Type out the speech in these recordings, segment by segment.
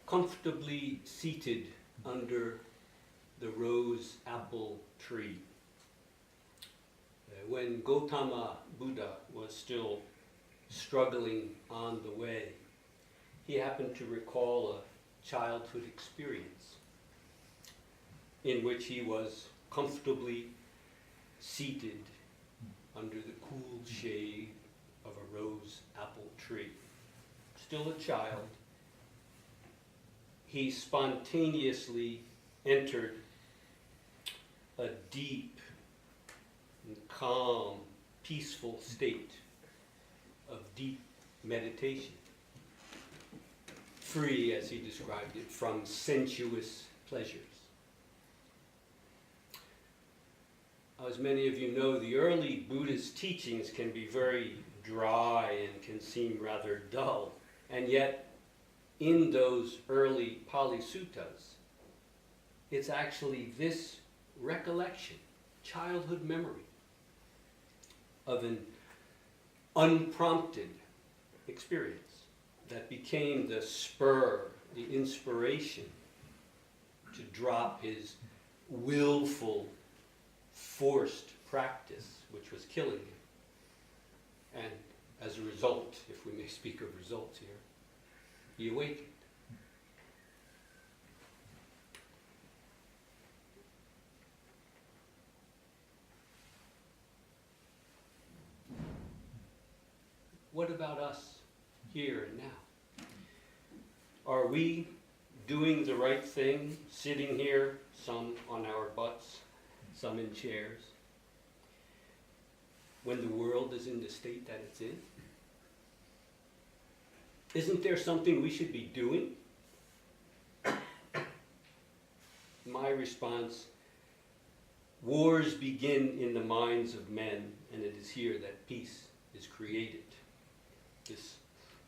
comfortably seated under the rose apple tree. When Gautama Buddha was still struggling on the way, he happened to recall a childhood experience in which he was comfortably seated under the cool shade of a rose apple tree. Still a child, he spontaneously entered a deep and calm, peaceful state of deep meditation, free, as he described it, from sensuous pleasures. As many of you know, the early Buddhist teachings can be very dry and can seem rather dull, and yet in those early Pali Suttas, it's actually this recollection, childhood memory, of an unprompted experience that became the spur, the inspiration to drop his willful, forced practice, which was killing him. And as a result, if we may speak of results here, he awakened. What about us here and now? Are we doing the right thing, sitting here, some on our butts, some in chairs, when the world is in the state that it's in? Isn't there something we should be doing? My response, wars begin in the minds of men, and it is here that peace is created. This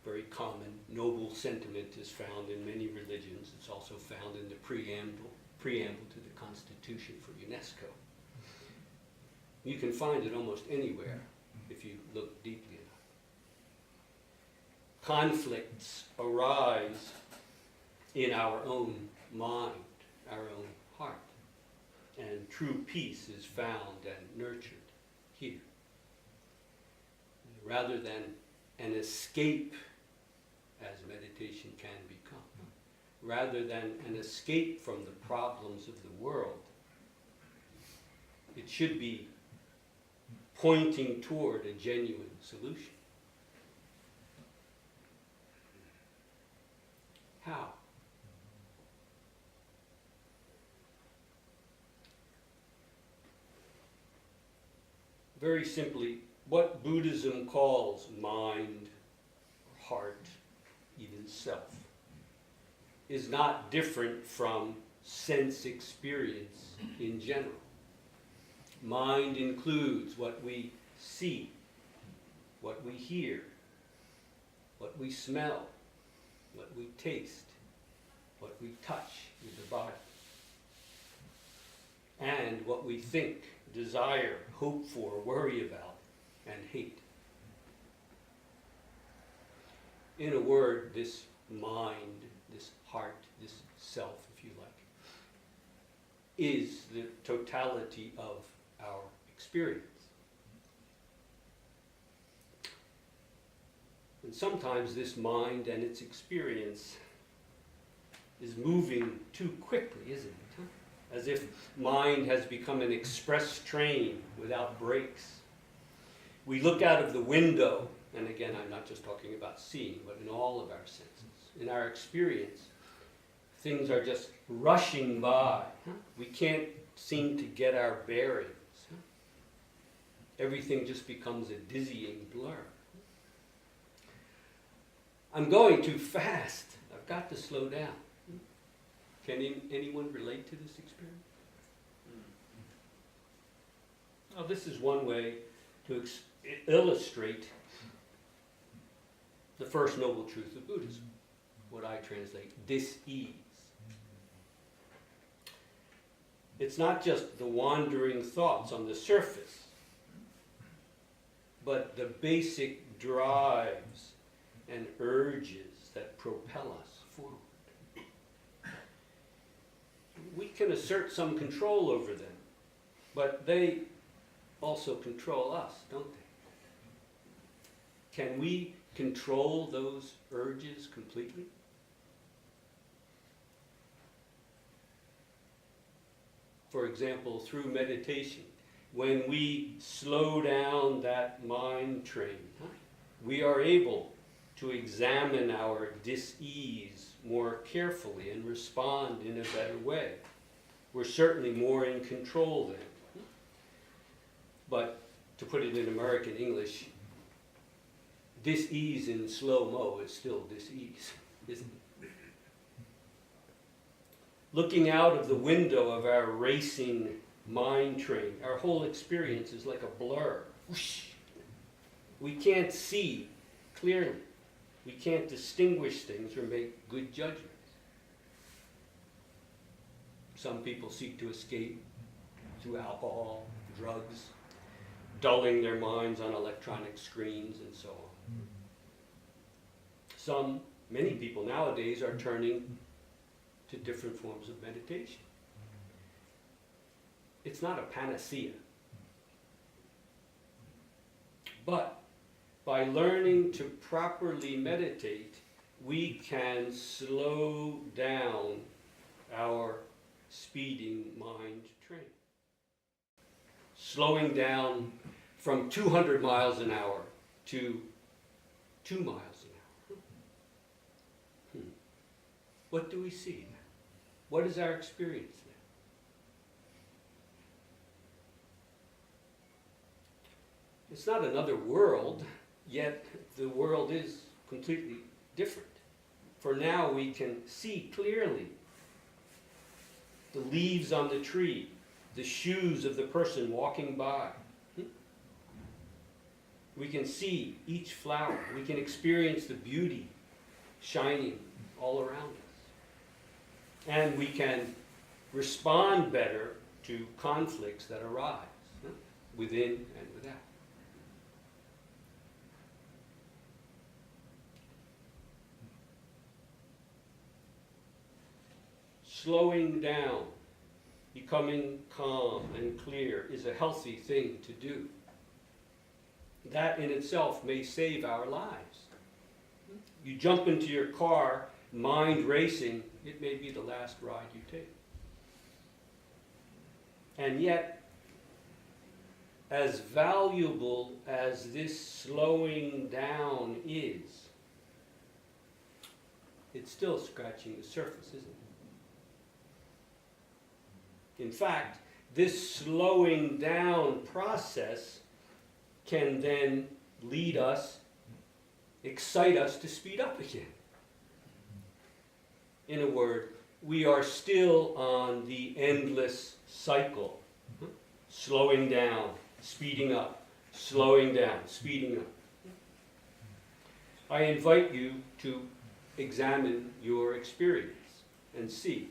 very common, noble sentiment is found in many religions. It's also found in the preamble to the Constitution for UNESCO. You can find it almost anywhere if you look deeply enough. Conflicts arise in our own mind, our own heart, and true peace is found and nurtured here. Rather than an escape, as meditation can become, rather than an escape from the problems of the world, it should be pointing toward a genuine solution. How? Very simply, what Buddhism calls mind, heart, even self, is not different from sense experience in general. Mind includes what we see, what we hear, what we smell, what we taste, what we touch with the body, and what we think, desire, hope for, worry about, and hate. In a word, this mind, this heart, this self, if you like, is the totality of our experience. And sometimes this mind and its experience is moving too quickly, isn't it? Huh? As if mind has become an express train without brakes. We look out of the window, and again, I'm not just talking about seeing, but in all of our senses. In our experience, things are just rushing by. Huh? We can't seem to get our bearings. Huh? Everything just becomes a dizzying blur. I'm going too fast. I've got to slow down. Can anyone relate to this experience? Well, this is one way to illustrate the first noble truth of Buddhism, what I translate dis-ease. It's not just the wandering thoughts on the surface, but the basic drives and urges that propel us forward. we can assert some control over them, but they also control us, don't they? Can we control those urges completely? For example, through meditation, when we slow down that mind train, we are able to examine our dis-ease more carefully and respond in a better way. We're certainly more in control then. But to put it in American English, dis-ease in slow-mo is still dis-ease, isn't it? Looking out of the window of our racing mind train, our whole experience is like a blur. Whoosh. We can't see clearly. We can't distinguish things or make good judgments. Some people seek to escape through alcohol, drugs, dulling their minds on electronic screens, and so on. Many people nowadays are turning to different forms of meditation. It's not a panacea. But by learning to properly meditate, we can slow down our speeding mind train. Slowing down from 200 miles an hour to 2 miles an hour. What do we see now? What is our experience now? It's not another world, yet the world is completely different. For now we can see clearly the leaves on the tree, the shoes of the person walking by. We can see each flower. We can experience the beauty shining all around us. And we can respond better to conflicts that arise within and without. Slowing down, becoming calm and clear is a healthy thing to do. That in itself may save our lives. You jump into your car, mind racing, it may be the last ride you take. And yet, as valuable as this slowing down is, it's still scratching the surface, isn't it? In fact, this slowing down process can then lead us, excite us to speed up again. In a word, we are still on the endless cycle. Slowing down, speeding up, slowing down, speeding up. I invite you to examine your experience and see,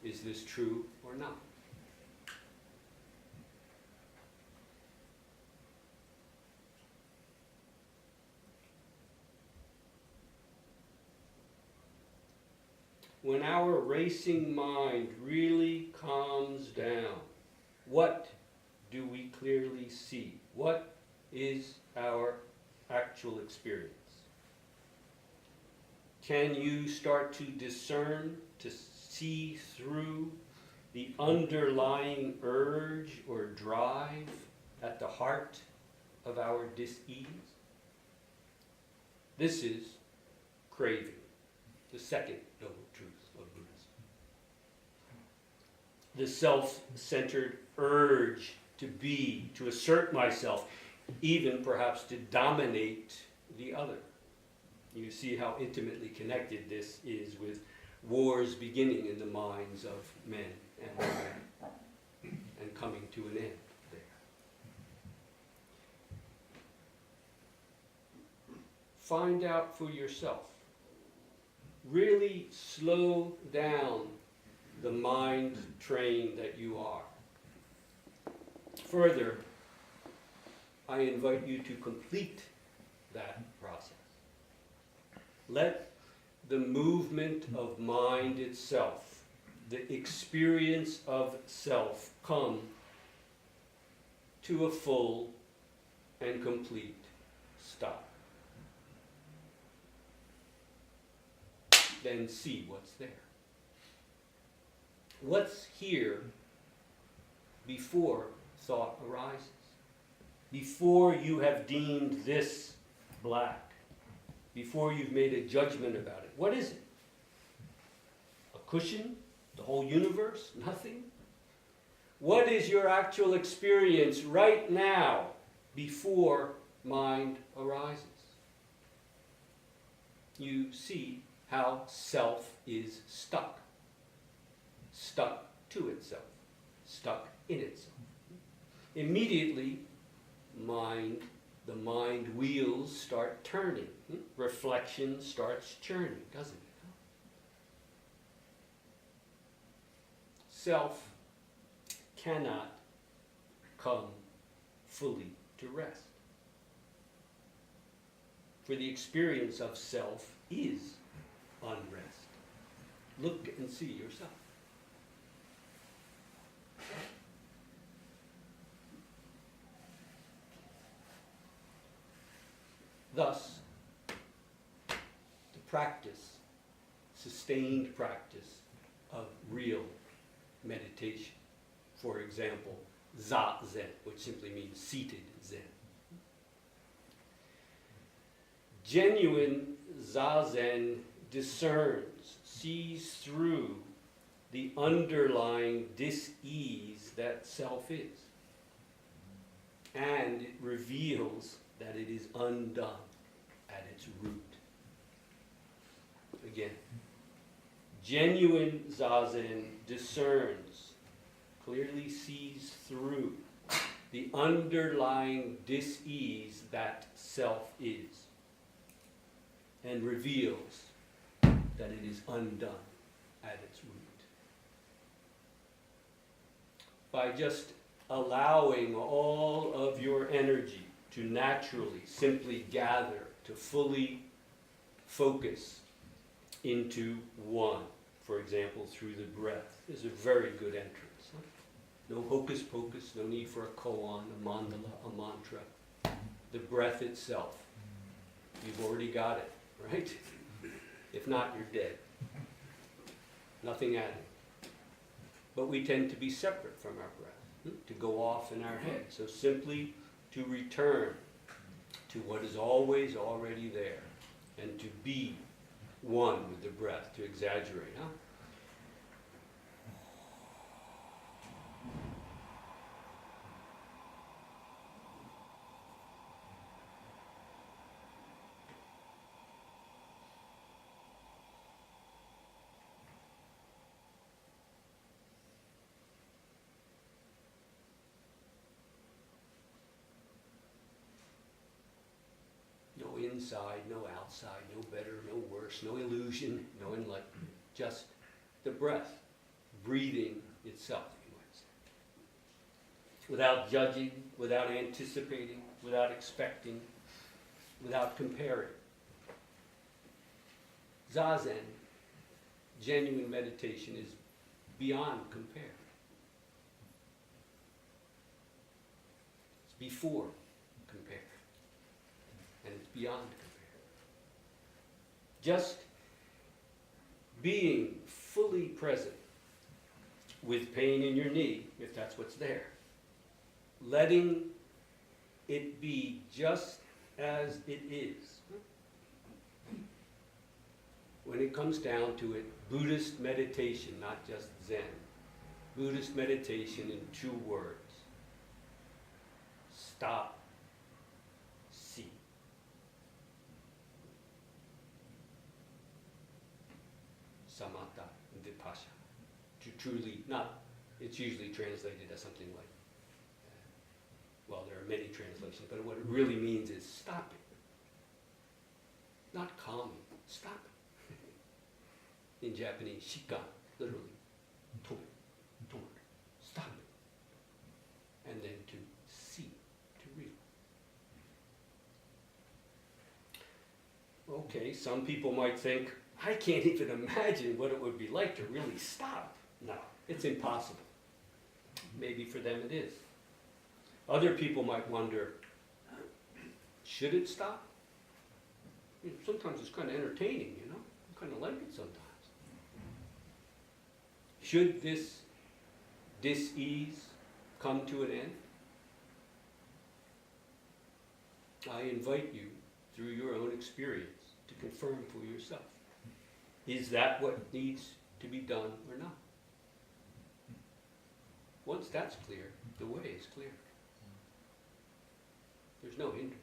is this true or not? When our racing mind really calms down, what do we clearly see? What is our actual experience? Can you start to discern, to see through the underlying urge or drive at the heart of our dis-ease? This is craving, the second noble truth of Buddhism. The self-centered urge to be, to assert myself, even perhaps to dominate the other. You see how intimately connected this is with wars beginning in the minds of men and women and coming to an end there. Find out for yourself. Really slow down the mind train that you are. Further, I invite you to complete that process. Let the movement of mind itself the experience of self come to a full and complete stop. Then see what's there. What's here before thought arises? Before you have deemed this black, before you've made a judgment about it. What is it? A cushion? The whole universe? Nothing? What is your actual experience right now before mind arises? You see how self is stuck. Stuck to itself. Stuck in itself. Immediately, the mind wheels start turning. Reflection starts churning, doesn't it? Self cannot come fully to rest. For the experience of self is unrest. Look and see yourself. Thus, the practice, sustained practice of real meditation, for example, Zazen, which simply means seated Zen. Genuine Zazen discerns, sees through the underlying dis-ease that self is, and it reveals that it is undone at its root. Again, genuine Zazen discerns, clearly sees through the underlying dis-ease that self is, and reveals that it is undone at its root. By just allowing all of your energy to naturally, simply gather, to fully focus into one, for example, through the breath, is a very good entrance. No hocus pocus, no need for a koan, a mandala, a mantra. The breath itself. You've already got it, right? If not, you're dead. Nothing added. But we tend to be separate from our breath, to go off in our head. So simply to return to what is always already there, and to be one with the breath, to exaggerate, huh? No inside, no outside, no better, no worse, no illusion, no enlightenment. Just the breath, breathing itself, you might say. Without judging, without anticipating, without expecting, without comparing. Zazen, genuine meditation, is beyond compare. It's before compare. And it's beyond compare. Just being fully present with pain in your knee, if that's what's there. Letting it be just as it is. When it comes down to it, Buddhist meditation, not just Zen. Buddhist meditation in 2 words. Stop. See. Samatha and Vipassana. To truly, not, it's usually translated as something like, well, there are many translations, but what it really means is stopping. Not calming, stopping. In Japanese, shikan, literally, tomo, stopping. And then to see, to realize. Okay, some people might think, I can't even imagine what it would be like to really stop. No, it's impossible. Maybe for them it is. Other people might wonder, should it stop? You know, sometimes it's kind of entertaining, you know? I kind of like it sometimes. Should this dis-ease come to an end? I invite you, through your own experience, to confirm for yourself. Is that what needs to be done or not? Once that's clear, the way is clear. There's no hindrance.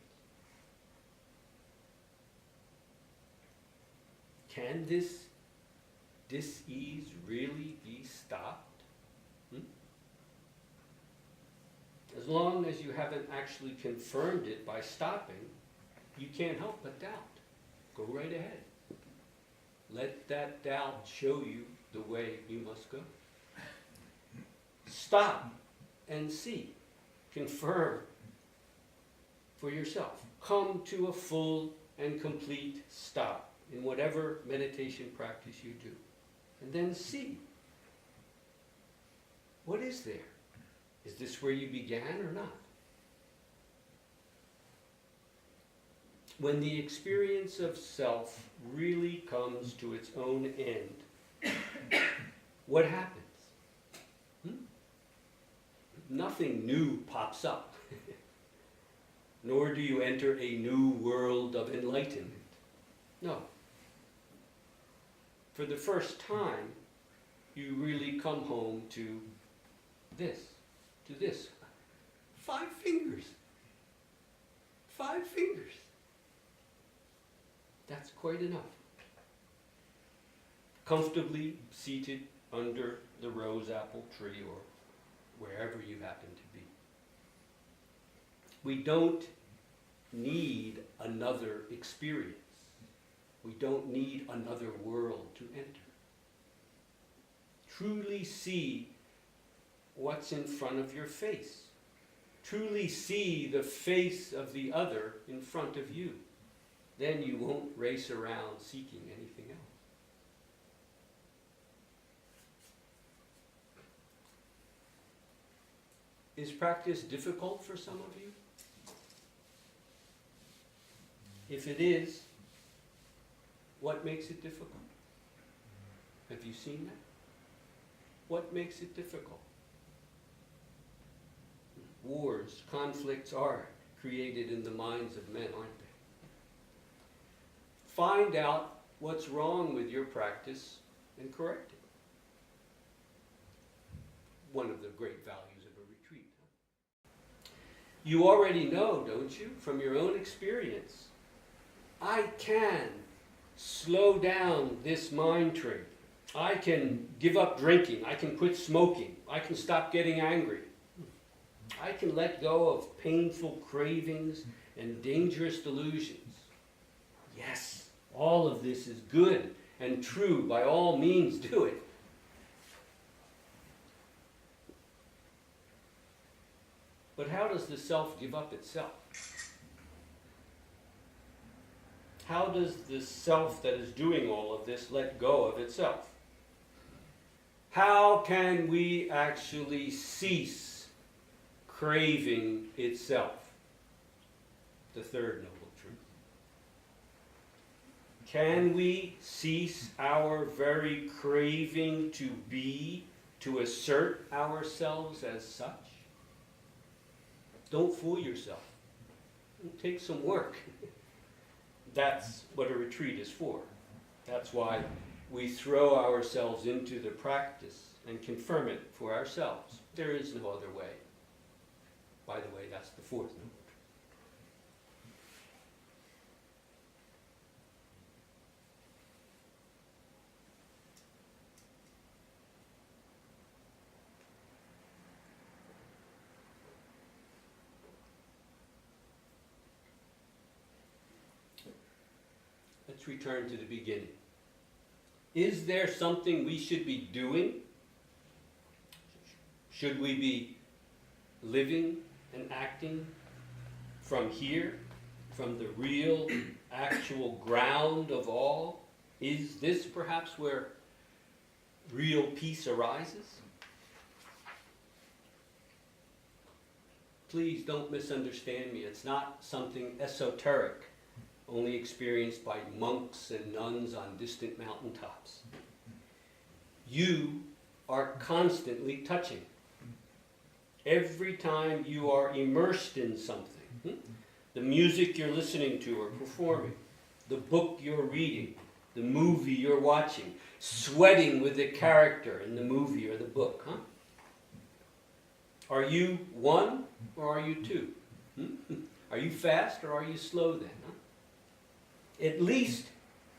Can this dis-ease really be stopped? As long as you haven't actually confirmed it by stopping, you can't help but doubt. Go right ahead. Let that doubt show you the way you must go. Stop and see. Confirm for yourself. Come to a full and complete stop in whatever meditation practice you do. And then see. What is there? Is this where you began or not? When the experience of self really comes to its own end, what happens? Nothing new pops up, nor do you enter a new world of enlightenment. No. For the first time, you really come home to this. 5 fingers. 5 fingers. That's quite enough. Comfortably seated under the rose apple tree or wherever you happen to be. We don't need another experience. We don't need another world to enter. Truly see what's in front of your face. Truly see the face of the other in front of you. Then you won't race around seeking anything else. Is practice difficult for some of you? If it is, what makes it difficult? Have you seen that? What makes it difficult? Wars, conflicts are created in the minds of men, aren't they? Find out what's wrong with your practice and correct it. One of the great values of a retreat. You already know, don't you, from your own experience, I can slow down this mind train. I can give up drinking. I can quit smoking. I can stop getting angry. I can let go of painful cravings and dangerous delusions. Yes, all of this is good and true. By all means, do it. But how does the self give up itself? How does the self that is doing all of this let go of itself? How can we actually cease craving itself? The third noble truth. Can we cease our very craving to be, to assert ourselves as such? Don't fool yourself. It'll take some work. That's what a retreat is for. That's why we throw ourselves into the practice and confirm it for ourselves. There is no other way. By the way, that's the fourth noble truth. Let's return to the beginning. Is there something we should be doing? Should we be living and acting from here, from the real, actual ground of all? Is this perhaps where real peace arises? Please don't misunderstand me. It's not something esoteric, only experienced by monks and nuns on distant mountaintops. You are constantly touching. Every time you are immersed in something, the music you're listening to or performing, the book you're reading, the movie you're watching, sweating with the character in the movie or the book, Are you one or are you two? Are you fast or are you slow then? At least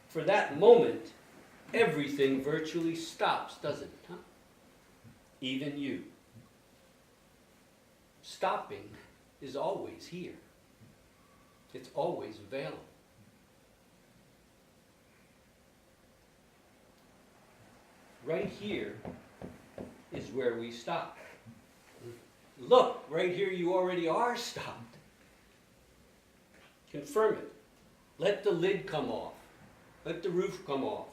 for that moment, everything virtually stops, doesn't it? Even you. Stopping is always here. It's always available. Right here is where we stop. Look, right here you already are stopped. Confirm it. Let the lid come off. Let the roof come off.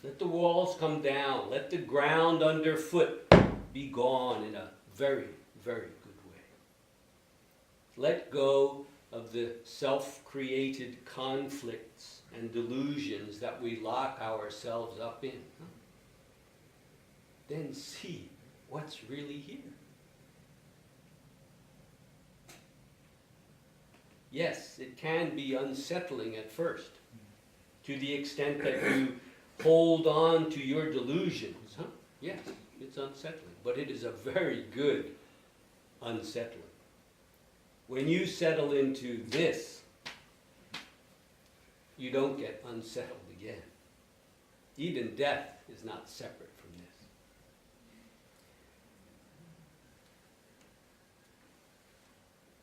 Let the walls come down. Let the ground underfoot be gone in a very, very good way. Let go of the self-created conflicts and delusions that we lock ourselves up in. Then see what's really here. Yes, it can be unsettling at first, to the extent that you hold on to your delusions. Yes, it's unsettling, but it is a very good unsettling. When you settle into this, you don't get unsettled again. Even death is not separate from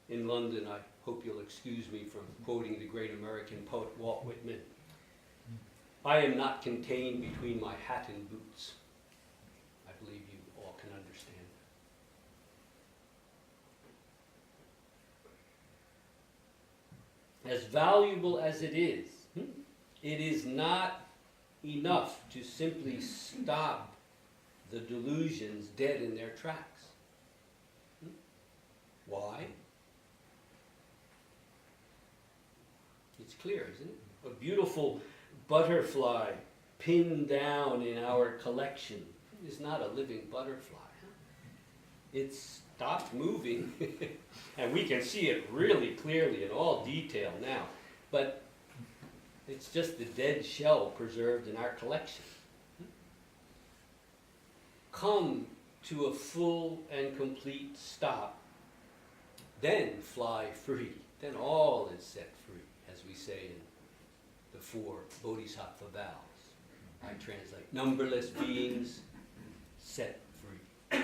this. In London, I hope you'll excuse me from quoting the great American poet Walt Whitman. I am not contained between my hat and boots. I believe you all can understand that. As valuable as it is not enough to simply stop the delusions dead in their tracks. Why? It's clear, isn't it? A beautiful butterfly pinned down in our collection is not a living butterfly. It stopped moving, and we can see it really clearly in all detail now, but it's just the dead shell preserved in our collection. Come to a full and complete stop, then fly free, then all is set free, as we say in the 4 Bodhisattva vows. I translate, numberless beings set free.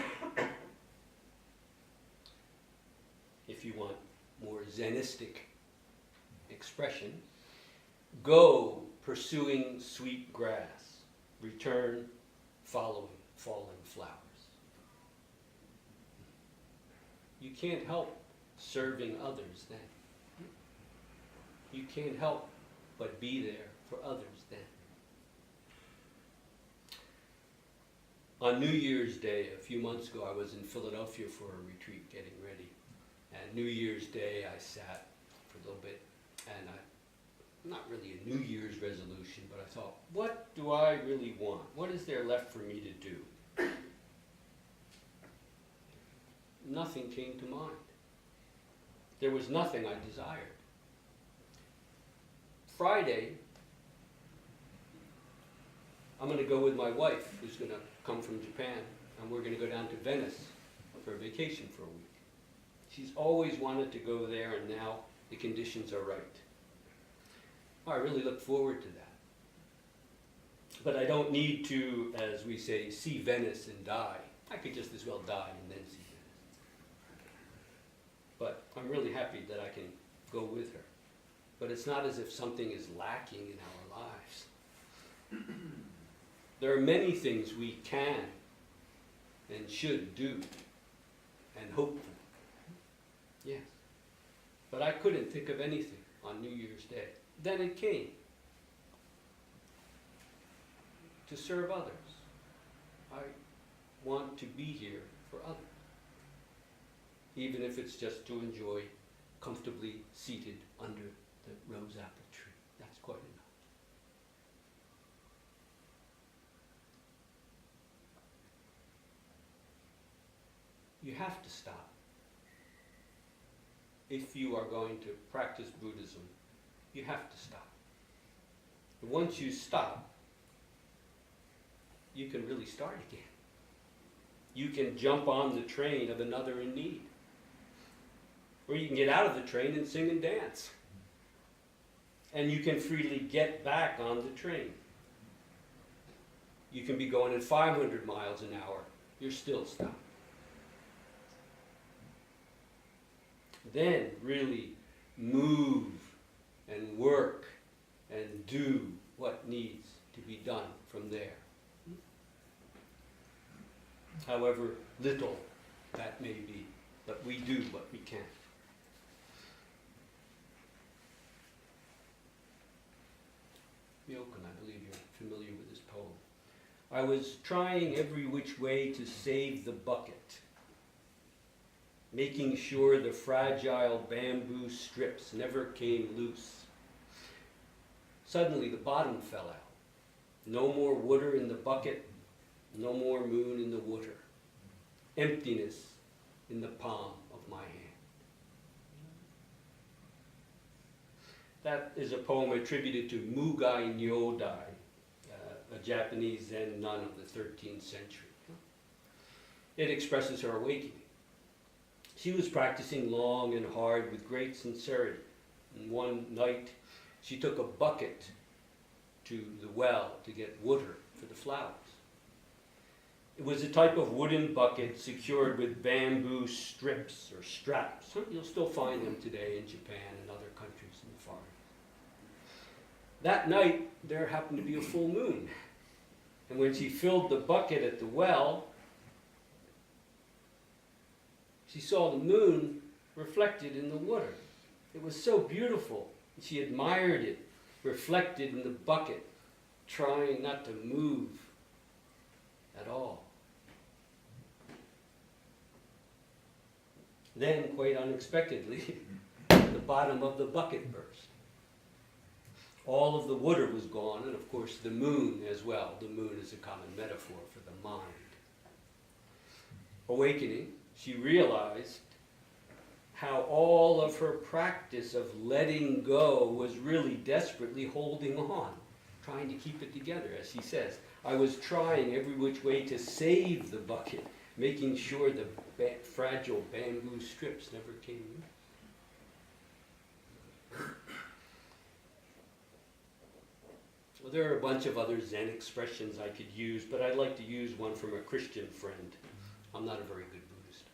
If you want more Zenistic expression, go pursuing sweet grass, return following falling flowers. You can't help serving others then. You can't help but be there for others then. On New Year's Day, a few months ago, I was in Philadelphia for a retreat getting ready. And New Year's Day, I sat for a little bit, and not really a New Year's resolution, but I thought, what do I really want? What is there left for me to do? Nothing came to mind. There was nothing I desired. Friday, I'm going to go with my wife, who's going to come from Japan, and we're going to go down to Venice for a vacation for a week. She's always wanted to go there, and now the conditions are right. I really look forward to that. But I don't need to, as we say, see Venice and die. I could just as well die and then see Venice. But I'm really happy that I can go with her. But it's not as if something is lacking in our lives. There are many things we can and should do and hope for. Yes. But I couldn't think of anything on New Year's Day. Then it came. To serve others. I want to be here for others, even if it's just to enjoy comfortably seated under the rose apple tree. That's quite enough. You have to stop. If you are going to practice Buddhism, you have to stop. And once you stop, you can really start again. You can jump on the train of another in need. Or you can get out of the train and sing and dance. And you can freely get back on the train. You can be going at 500 miles an hour. You're still stopped. Then really move and work and do what needs to be done from there. However little that may be, but we do what we can. Myokan, I believe you're familiar with this poem. I was trying every which way to save the bucket, making sure the fragile bamboo strips never came loose. Suddenly the bottom fell out. No more water in the bucket, no more moon in the water. Emptiness in the palm of my hand. That is a poem attributed to Mugai Nyodai, a Japanese Zen nun of the 13th century. It expresses her awakening. She was practicing long and hard with great sincerity. And one night, she took a bucket to the well to get water for the flowers. It was a type of wooden bucket secured with bamboo strips or straps. You'll still find them today in Japan and other countries in the Far East. That night, there happened to be a full moon. And when she filled the bucket at the well, she saw the moon reflected in the water. It was so beautiful. She admired it, reflected in the bucket, trying not to move at all. Then, quite unexpectedly, the bottom of the bucket burst. All of the water was gone, and of course the moon as well. The moon is a common metaphor for the mind. Awakening, she realized how all of her practice of letting go was really desperately holding on, trying to keep it together. As she says, I was trying every which way to save the bucket, making sure the fragile bamboo strips never came loose. Well, there are a bunch of other Zen expressions I could use, but I'd like to use one from a Christian friend. I'm not a very good Buddhist.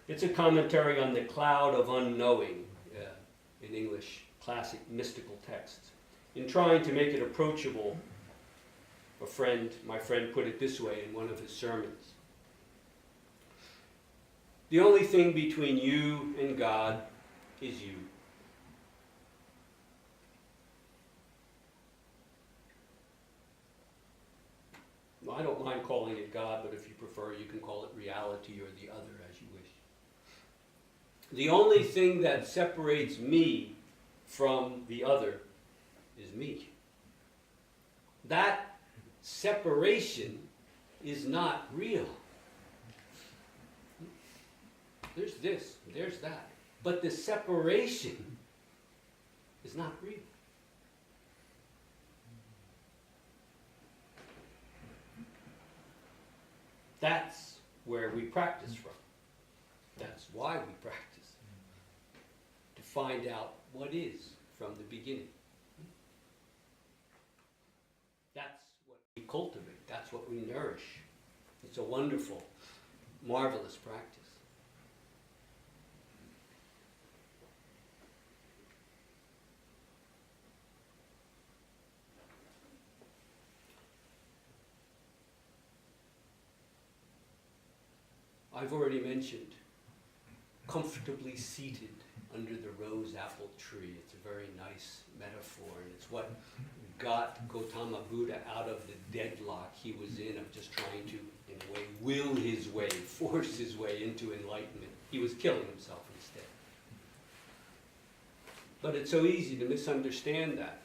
It's a commentary on the cloud of unknowing, in English, classic mystical texts. In trying to make it approachable, my friend put it this way in one of his sermons. The only thing between you and God is you. Well, I don't mind calling it God, but if you prefer, you can call it reality or the other as you wish. The only thing that separates me from the other is me. That separation is not real. There's this, there's that. But the separation is not real. That's where we practice from. That's why we practice. To find out what is from the beginning. That's what we cultivate. That's what we nourish. It's a wonderful, marvelous practice. I've already mentioned comfortably seated under the rose apple tree. It's a very nice metaphor, and it's what got Gautama Buddha out of the deadlock he was in of just trying to will his way, force his way into enlightenment. He was killing himself instead. But it's so easy to misunderstand that.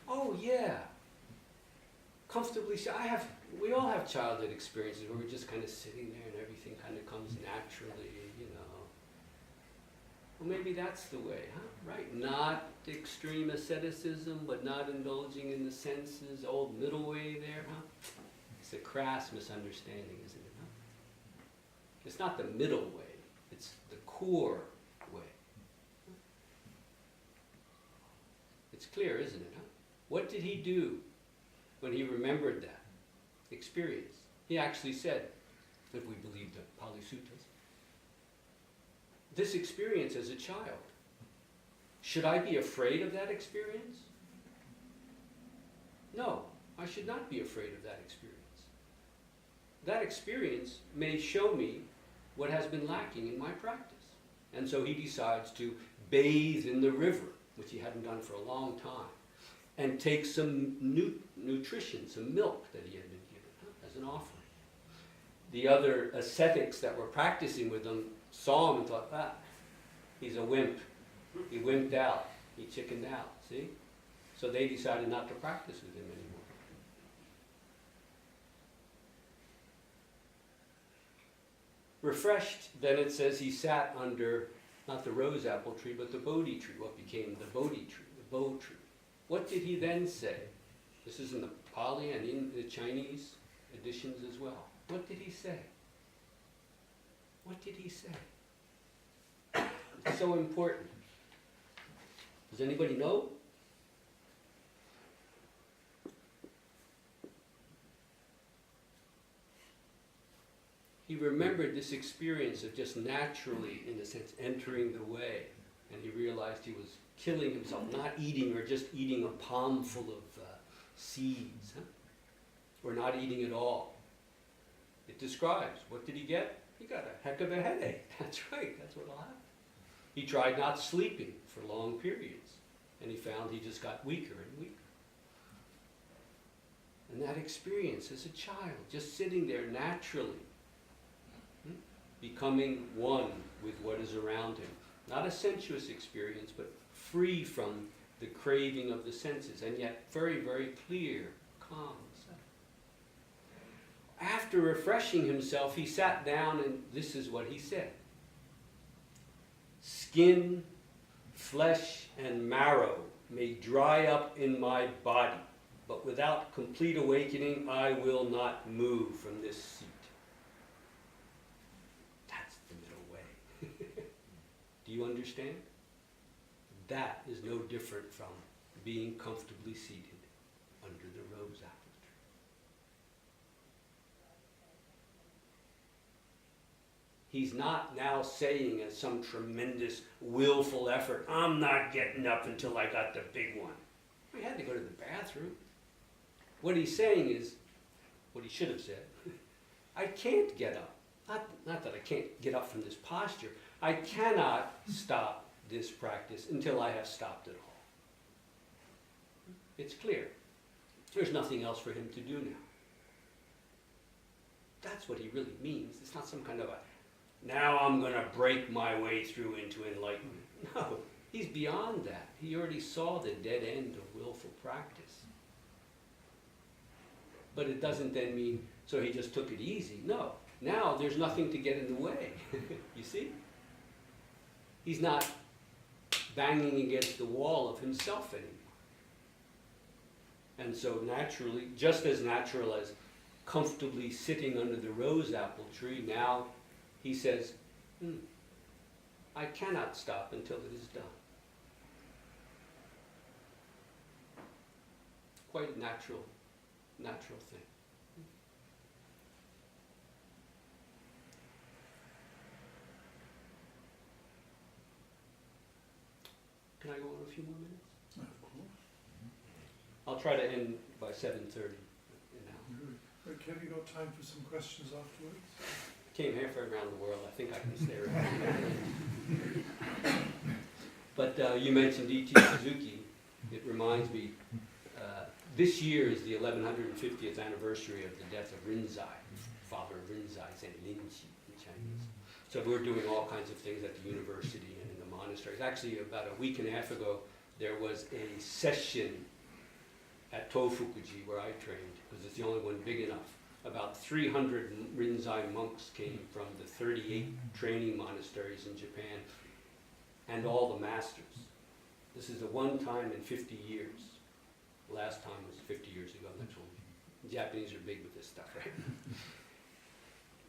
Oh yeah, comfortably, we all have childhood experiences where we're just kind of sitting there and everything kind of comes naturally, you know. Well, maybe that's the way, huh? Right? Not extreme asceticism, but not indulging in the senses, old middle way there, huh? It's a crass misunderstanding, isn't it, huh? It's not the middle way, it's the core way. It's clear, isn't it, huh? What did he do when he remembered that experience? He actually said, if we believe the Pali Sutras, this experience as a child, should I be afraid of that experience? No, I should not be afraid of that experience. That experience may show me what has been lacking in my practice. And so he decides to bathe in the river, which he hadn't done for a long time, and take some nutrition, some milk that he had been given as an offering. The other ascetics that were practicing with him saw him and thought, he's a wimp. He wimped out. He chickened out, see? So they decided not to practice with him anymore. Refreshed, then it says he sat under, not the rose apple tree, but the Bodhi tree, what became the Bodhi tree, the Bo tree. What did he then say? This is in the Pali and in the Chinese editions as well. What did he say? What did he say? It's so important. Does anybody know? He remembered this experience of just naturally, in a sense, entering the way. And he realized he was killing himself, not eating or just eating a palmful of seeds, huh? Or not eating at all. It describes, what did he get? He got a heck of a headache. That's right, that's what will happen. He tried not sleeping for long periods, and he found he just got weaker and weaker. And that experience as a child, just sitting there naturally, becoming one with what is around him. Not a sensuous experience, but free from the craving of the senses, and yet very, very clear, calm. After refreshing himself, he sat down, and this is what he said. Skin, flesh, and marrow may dry up in my body, but without complete awakening, I will not move from this seat. That's the middle way. Do you understand? That is no different from being comfortably seated under the rose apple tree. He's not now saying as some tremendous willful effort, I'm not getting up until I got the big one. He had to go to the bathroom. What he's saying is, what he should have said, I can't get up. Not that I can't get up from this posture. I cannot stop this practice until I have stopped it all. It's clear. There's nothing else for him to do now. That's what he really means. It's not some kind of now I'm going to break my way through into enlightenment. No, he's beyond that. He already saw the dead end of willful practice. But it doesn't then mean, so he just took it easy. No, now there's nothing to get in the way. You see? He's not banging against the wall of himself anymore. And so naturally, just as natural as comfortably sitting under the rose apple tree, now he says, I cannot stop until it is done. Quite a natural thing. Can I go on a few more minutes? Of course. I'll try to end by 7:30 now. Have you got time for some questions afterwards? Came halfway around the world. I think I can stay around. But you mentioned E.T. Suzuki. It reminds me, this year is the 1150th anniversary of the death of Rinzai. father of Rinzai, Zen Linji in Chinese. So we're doing all kinds of things at the university and in the monasteries. Actually, about a week and a half ago, there was a session at Tofukuji where I trained, because it's the only one big enough. About 300 Rinzai monks came from the 38 training monasteries in Japan and all the masters. This is the one time in 50 years. Last time was 50 years ago, that's when the Japanese are big with this stuff, right?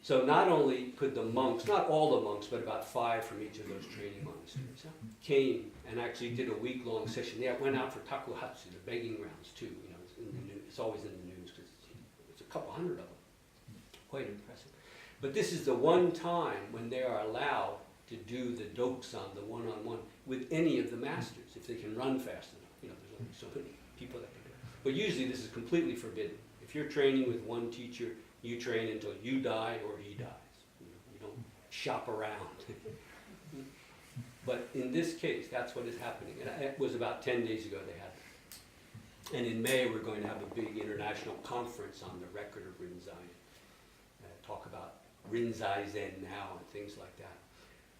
So not only could the monks, not all the monks, but about 5 from each of those training monasteries, came and actually did a week-long session. They went out for takuhatsu, the begging rounds too. You know, it's in the news. It's always in the news because it's a couple hundred of them. Quite impressive. But this is the one time when they are allowed to do the dokusan, the one-on-one, with any of the masters, if they can run fast enough. You know, there's only so many people that can do it. But usually this is completely forbidden. If you're training with one teacher, you train until you die or he dies. You don't shop around. But in this case, that's what is happening. And it was about 10 days ago they had it. And in May, we're going to have a big international conference on the record of Rinzai. Talk about Rinzai Zen now and things like that.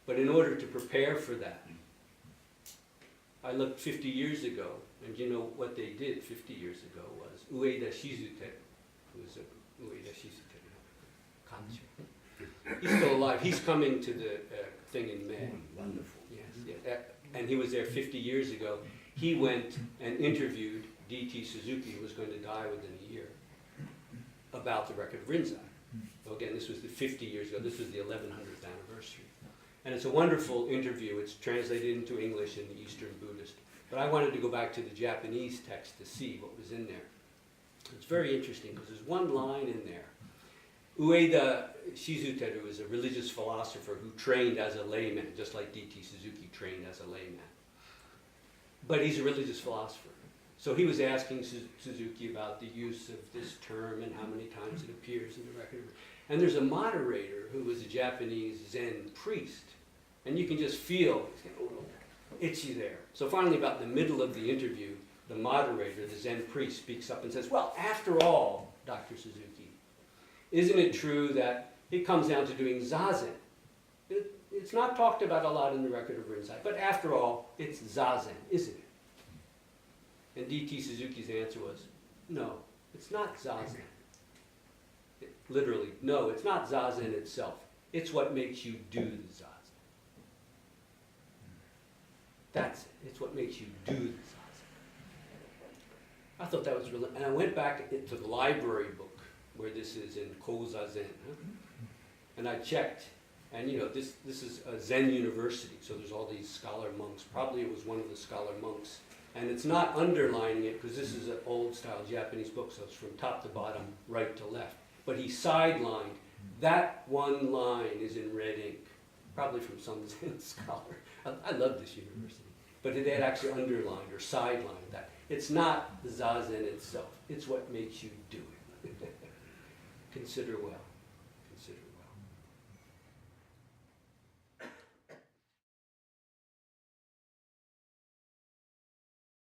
But in order to prepare for that, I looked 50 years ago, and you know what they did 50 years ago was Ueda Shizute, who was a Ueda Shizute, Kancho. He's still alive. He's coming to the thing in May. Wonderful. Yes, yeah. And he was there 50 years ago. He went and interviewed D.T. Suzuki, who was going to die within a year, about the record of Rinzai. So again, this was the 50 years ago. This was the 1100th anniversary. And it's a wonderful interview. It's translated into English in the Eastern Buddhist. But I wanted to go back to the Japanese text to see what was in there. It's very interesting because there's one line in there. Ueda Shizuteru is a religious philosopher who trained as a layman, just like D.T. Suzuki trained as a layman. But he's a religious philosopher. So he was asking Suzuki about the use of this term and how many times it appears in the record. And there's a moderator who was a Japanese Zen priest. And you can just feel, it's getting a little itchy there. So finally, about the middle of the interview, the moderator, the Zen priest, speaks up and says, well, after all, Dr. Suzuki, isn't it true that it comes down to doing Zazen? It's not talked about a lot in the record of Rinzai, but after all, it's Zazen, isn't it? And D.T. Suzuki's answer was, no, it's not Zazen. Literally, no, it's not Zazen itself. It's what makes you do the Zazen. That's it. It's what makes you do the Zazen. I thought that was really, and I went back to the library book where this is in Koza Zen, and I checked, and you know, this is a Zen university, so there's all these scholar monks. Probably it was one of the scholar monks. And it's not underlining it because this is an old style Japanese book, so it's from top to bottom, right to left. But he sidelined. That one line is in red ink, probably from some Zen scholar. I love this university. But it had actually underlined or sidelined that. It's not the Zazen itself. It's what makes you do it. Consider well.